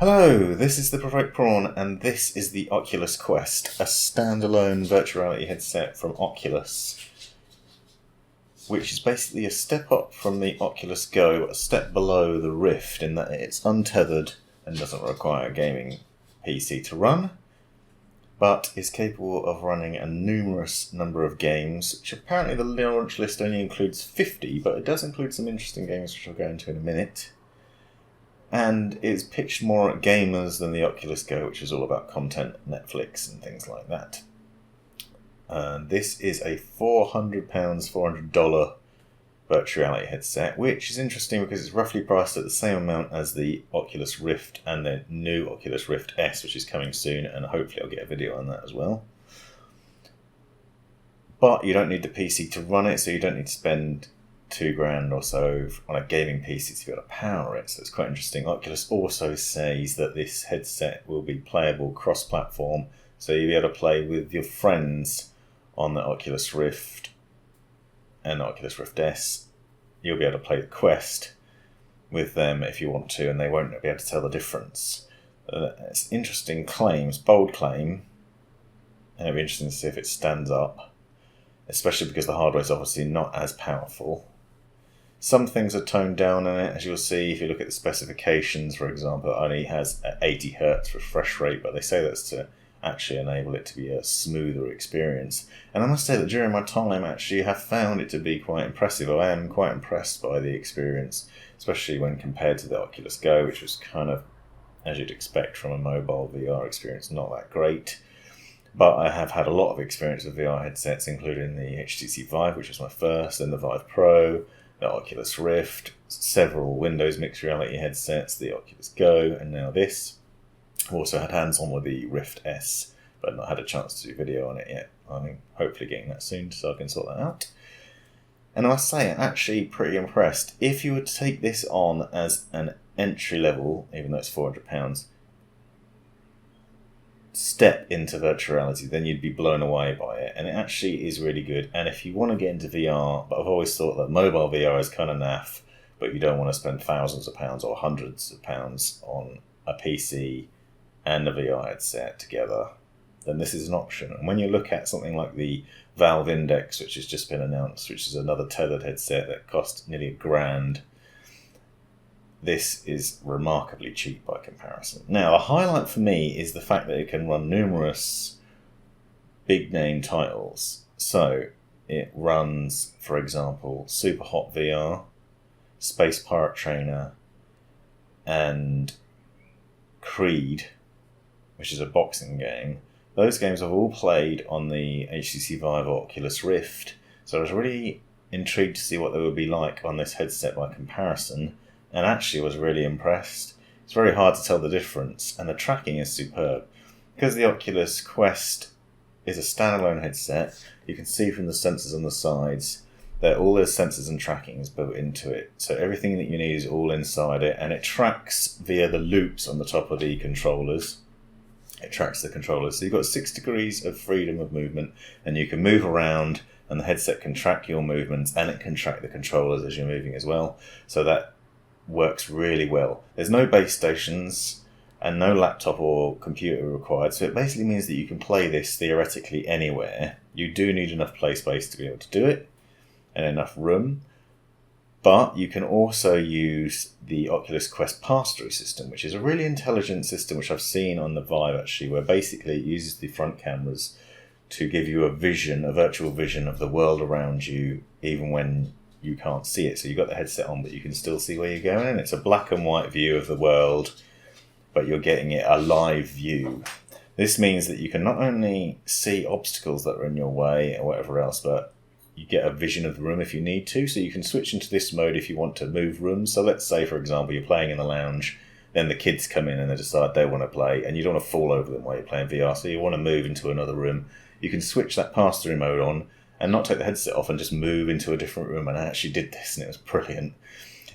Hello, this is the Prophetic Prawn, and this is the Oculus Quest, a standalone virtual reality headset from Oculus, which is basically a step up from the Oculus Go, a step below the Rift in that it's untethered and doesn't require a gaming PC to run, but is capable of running a numerous number of games, which apparently the launch list only includes 50, but it does include some interesting games which I'll go into in a minute. And it's pitched more at gamers than the Oculus Go, which is all about content, Netflix and things like that. This is a $400 virtual reality headset, which is interesting because it's roughly priced at the same amount as the Oculus Rift and the new Oculus Rift S, which is coming soon, and hopefully I'll get a video on that as well. But you don't need the PC to run it, so you don't need to spend $2,000 or so on a gaming PC to be able to power it, so it's quite interesting. Oculus also says that this headset will be playable cross-platform, so you'll be able to play with your friends on the Oculus Rift and the Oculus Rift S. You'll be able to play the Quest with them if you want to, and they won't be able to tell the difference. It's interesting claims, bold claim, and it'll be interesting to see if it stands up, especially because the hardware is obviously not as powerful. Some things are toned down in it, as you'll see if you look at the specifications. For example, it only has 80 Hz refresh rate, but they say that's to actually enable it to be a smoother experience. And I must say that during my time, actually, I have found it to be quite impressive. I am quite impressed by the experience, especially when compared to the Oculus Go, which was kind of, as you'd expect from a mobile VR experience, not that great. But I have had a lot of experience with VR headsets, including the HTC Vive, which was my first, then the Vive Pro, the Oculus Rift, several Windows mixed reality headsets, the Oculus Go, and now this. I've also had hands-on with the Rift S, but not had a chance to do video on it yet. I'm hopefully getting that soon, so I can sort that out. And I must say, I'm actually pretty impressed. If you were to take this on as an entry level, even though it's £400, step into virtual reality, then you'd be blown away by it, and it actually is really good. And if you want to get into VR, but I've always thought that mobile VR is kind of naff, but you don't want to spend thousands of pounds or hundreds of pounds on a PC and a VR headset together, then this is an option. And when you look at something like the Valve Index, which has just been announced, which is another tethered headset that costs nearly $1,000, this is remarkably cheap by comparison. Now, a highlight for me is the fact that it can run numerous big-name titles. So, it runs, for example, Superhot VR, Space Pirate Trainer, and Creed, which is a boxing game. Those games I've all played on the HTC Vive or Oculus Rift, so I was really intrigued to see what they would be like on this headset by comparison, and actually was really impressed. It's very hard to tell the difference, and the tracking is superb. Because the Oculus Quest is a standalone headset, you can see from the sensors on the sides that all those sensors and tracking is built into it. So everything that you need is all inside it, and it tracks via the loops on the top of the controllers. It tracks the controllers. So you've got 6 degrees of freedom of movement, and you can move around, and the headset can track your movements, and it can track the controllers as you're moving as well. So that works really well. There's no base stations and no laptop or computer required, so it basically means that you can play this theoretically anywhere. You do need enough play space to be able to do it, and enough room, but you can also use the Oculus Quest passthrough system, which is a really intelligent system which I've seen on the Vive actually, where basically it uses the front cameras to give you a vision, a virtual vision of the world around you, even when you can't see it. So you've got the headset on, but you can still see where you're going, and it's a black and white view of the world, but you're getting it a live view. This means that you can not only see obstacles that are in your way or whatever else, but you get a vision of the room if you need to. So you can switch into this mode if you want to move rooms. So let's say, for example, you're playing in the lounge, then the kids come in and they decide they want to play, and you don't want to fall over them while you're playing VR, so you want to move into another room. You can switch that pass-through mode on and not take the headset off and just move into a different room. And I actually did this, and it was brilliant.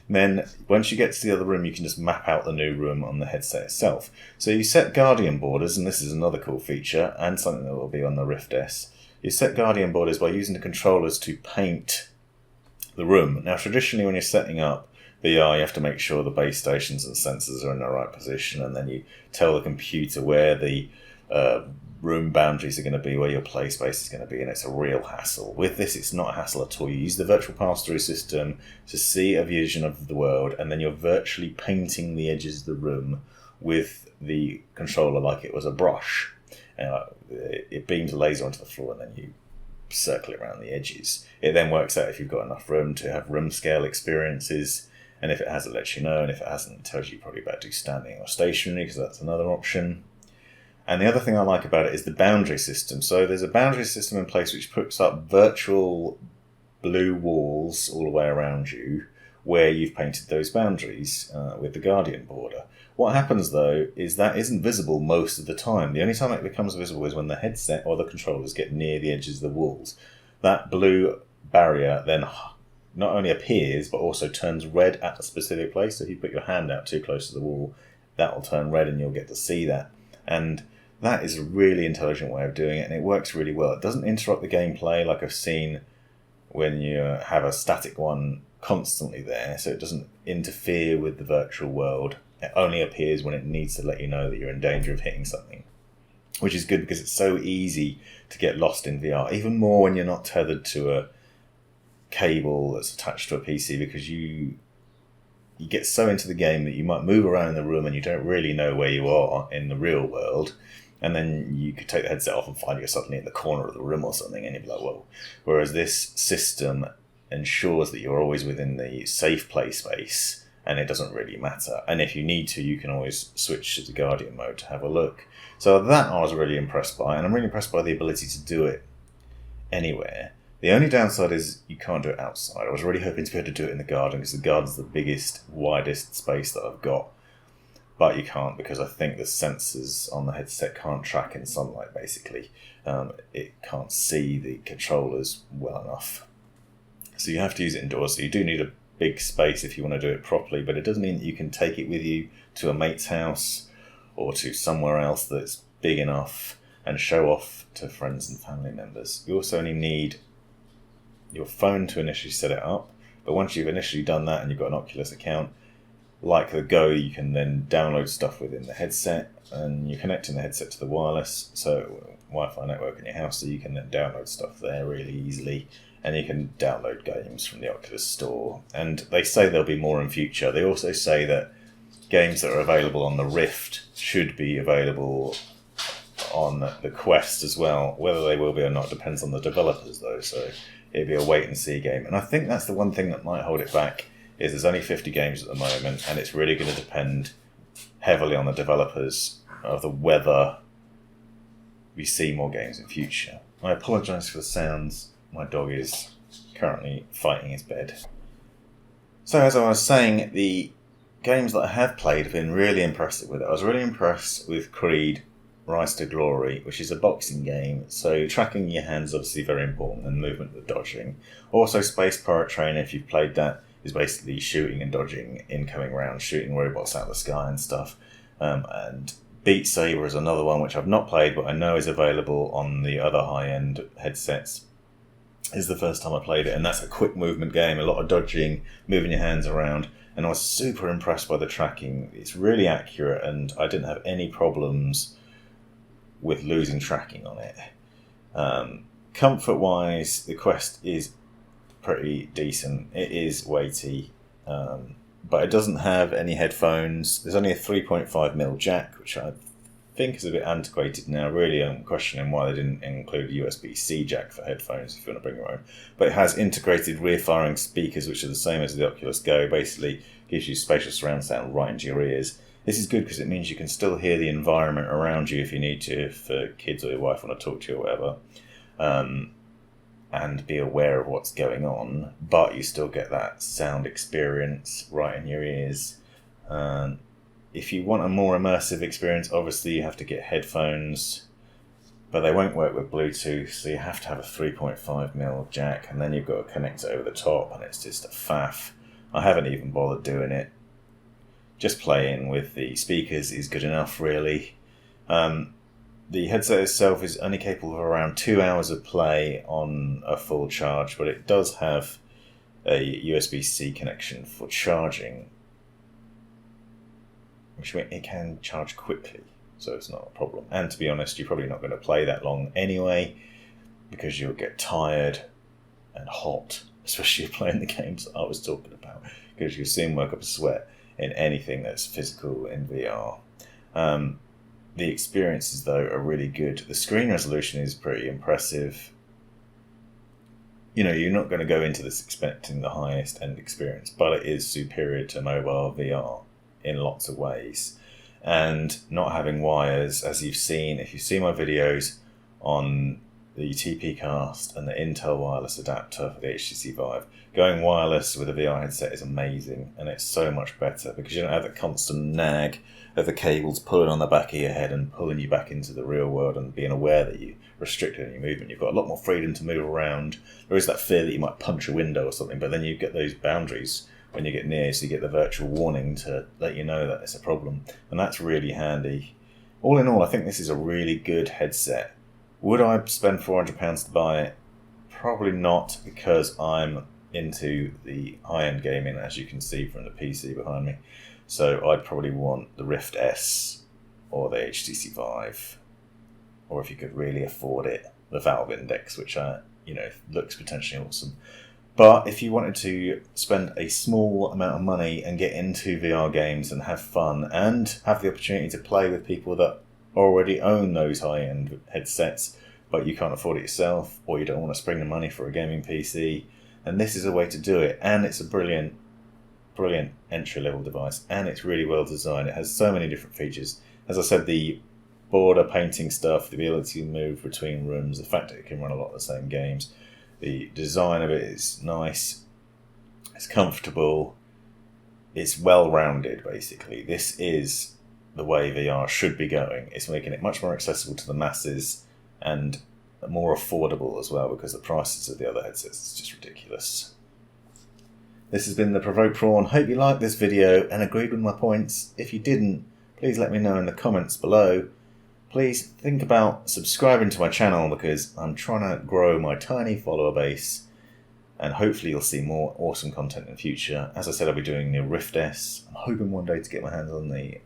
And then once you get to the other room, you can just map out the new room on the headset itself. So you set Guardian borders, and this is another cool feature, and something that will be on the Rift S. You set Guardian borders by using the controllers to paint the room. Now, traditionally, when you're setting up, VR, you have to make sure the base stations and sensors are in the right position, and then you tell the computer where the room boundaries are going to be, where your play space is going to be, and it's a real hassle. With this, it's not a hassle at all. You use the virtual pass-through system to see a vision of the world, and then you're virtually painting the edges of the room with the controller like it was a brush. It beams a laser onto the floor, and then you circle it around the edges. It then works out if you've got enough room to have room-scale experiences, and if it has, it lets you know, and if it hasn't, it tells you probably better do standing or stationary, because that's another option. And the other thing I like about it is the boundary system. So there's a boundary system in place which puts up virtual blue walls all the way around you where you've painted those boundaries with the Guardian border. What happens, though, is that isn't visible most of the time. The only time it becomes visible is when the headset or the controllers get near the edges of the walls. That blue barrier then not only appears, but also turns red at a specific place. So if you put your hand out too close to the wall, that will turn red and you'll get to see that. And that is a really intelligent way of doing it, and it works really well. It doesn't interrupt the gameplay like I've seen when you have a static one constantly there, so it doesn't interfere with the virtual world. It only appears when it needs to let you know that you're in danger of hitting something, which is good because it's so easy to get lost in VR, even more when you're not tethered to a cable that's attached to a PC, because you get so into the game that you might move around in the room and you don't really know where you are in the real world. And then you could take the headset off and find you're suddenly in the corner of the room or something, and you'd be like, whoa. Whereas this system ensures that you're always within the safe play space, and it doesn't really matter. And if you need to, you can always switch to the Guardian mode to have a look. So that I was really impressed by, and I'm really impressed by the ability to do it anywhere. The only downside is you can't do it outside. I was really hoping to be able to do it in the garden, because the garden's the biggest, widest space that I've got. But you can't, because I think the sensors on the headset can't track in sunlight, basically. It can't see the controllers well enough. So you have to use it indoors. So you do need a big space if you want to do it properly, but it doesn't mean that you can take it with you to a mate's house or to somewhere else that's big enough and show off to friends and family members. You also only need your phone to initially set it up, but once you've initially done that and you've got an Oculus account, like the Go, you can then download stuff within the headset, and you're connecting the headset to the wireless, so Wi-Fi network in your house, so you can then download stuff there really easily, and you can download games from the Oculus Store. And they say there'll be more in future. They also say that games that are available on the Rift should be available on the Quest as well. Whether they will be or not depends on the developers, though, so it'd be a wait-and-see game. And I think that's the one thing that might hold it back, is there's only 50 games at the moment, and it's really going to depend heavily on the developers of whether we see more games in future. I apologise for the sounds. My dog is currently fighting his bed. So as I was saying, the games that I have played have been really impressive with it. I was really impressed with Creed Rise to Glory, which is a boxing game, so tracking your hands is obviously very important, and movement with dodging. Also Space Pirate Trainer, if you've played that, is basically shooting and dodging incoming rounds, shooting robots out of the sky and stuff. And Beat Saber is another one which I've not played, but I know is available on the other high-end headsets. This is the first time I played it, and that's a quick movement game, a lot of dodging, moving your hands around, and I was super impressed by the tracking. It's really accurate, and I didn't have any problems with losing tracking on it. Comfort-wise, the Quest is pretty decent. It is weighty, but it doesn't have any headphones. There's only a 3.5mm jack, which I think is a bit antiquated now. Really, I'm questioning why they didn't include a USB-C jack for headphones if you want to bring your own. But it has integrated rear-firing speakers, which are the same as the Oculus Go. Basically, gives you spatial surround sound right into your ears. This is good because it means you can still hear the environment around you if you need to, if kids or your wife want to talk to you or whatever. And be aware of what's going on, but you still get that sound experience right in your ears. If you want a more immersive experience, obviously you have to get headphones, but they won't work with Bluetooth, so you have to have a 3.5mm jack, and then you've got to connect it over the top, and it's just a faff. I haven't even bothered doing it. Just playing with the speakers is good enough, really. The headset itself is only capable of around 2 hours of play on a full charge, but it does have a USB-C connection for charging, which means it can charge quickly, so it's not a problem. And to be honest, you're probably not going to play that long anyway, because you'll get tired and hot, especially if you're playing the games I was talking about, because you'll soon work up a sweat in anything that's physical in VR. The experiences, though, are really good. The screen resolution is pretty impressive. You know, you're not going to go into this expecting the highest end experience, but it is superior to mobile VR in lots of ways. And not having wires, as you've seen, if you've seen my videos on the TP Cast and the Intel wireless adapter for the HTC Vive, going wireless with a VR headset is amazing, and it's so much better because you don't have the constant nag of the cables pulling on the back of your head and pulling you back into the real world and being aware that you're restricted in your movement. You've got a lot more freedom to move around. There is that fear that you might punch a window or something, but then you get those boundaries when you get near, so you get the virtual warning to let you know that it's a problem, and that's really handy. All in all, I think this is a really good headset. Would I spend £400 to buy it? Probably not, because I'm into the high-end gaming, as you can see from the PC behind me. So I'd probably want the Rift S or the HTC Vive, or if you could really afford it, the Valve Index, which looks potentially awesome. But if you wanted to spend a small amount of money and get into VR games and have fun and have the opportunity to play with people that already own those high-end headsets, but you can't afford it yourself, or you don't want to spring the money for a gaming PC, then this is a way to do it. And it's a brilliant entry-level device, and it's really well designed. It has so many different features. As I said, the border painting stuff, the ability to move between rooms, the fact that it can run a lot of the same games, the design of it is nice, it's comfortable, it's well-rounded, basically. This is the way VR should be going. It's making it much more accessible to the masses and more affordable as well, because the prices of the other headsets is just ridiculous. This has been the Provoked Prawn. Hope you liked this video and agreed with my points. If you didn't, please let me know in the comments below. Please think about subscribing to my channel, because I'm trying to grow my tiny follower base, and hopefully you'll see more awesome content in the future. As I said, I'll be doing the Rift S. I'm hoping one day to get my hands on the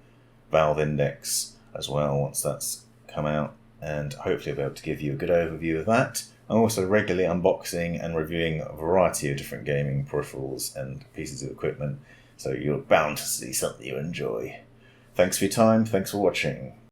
Valve Index as well once that's come out, and hopefully I'll be able to give you a good overview of that. I'm also regularly unboxing and reviewing a variety of different gaming peripherals and pieces of equipment, so you're bound to see something you enjoy. Thanks for your time, thanks for watching.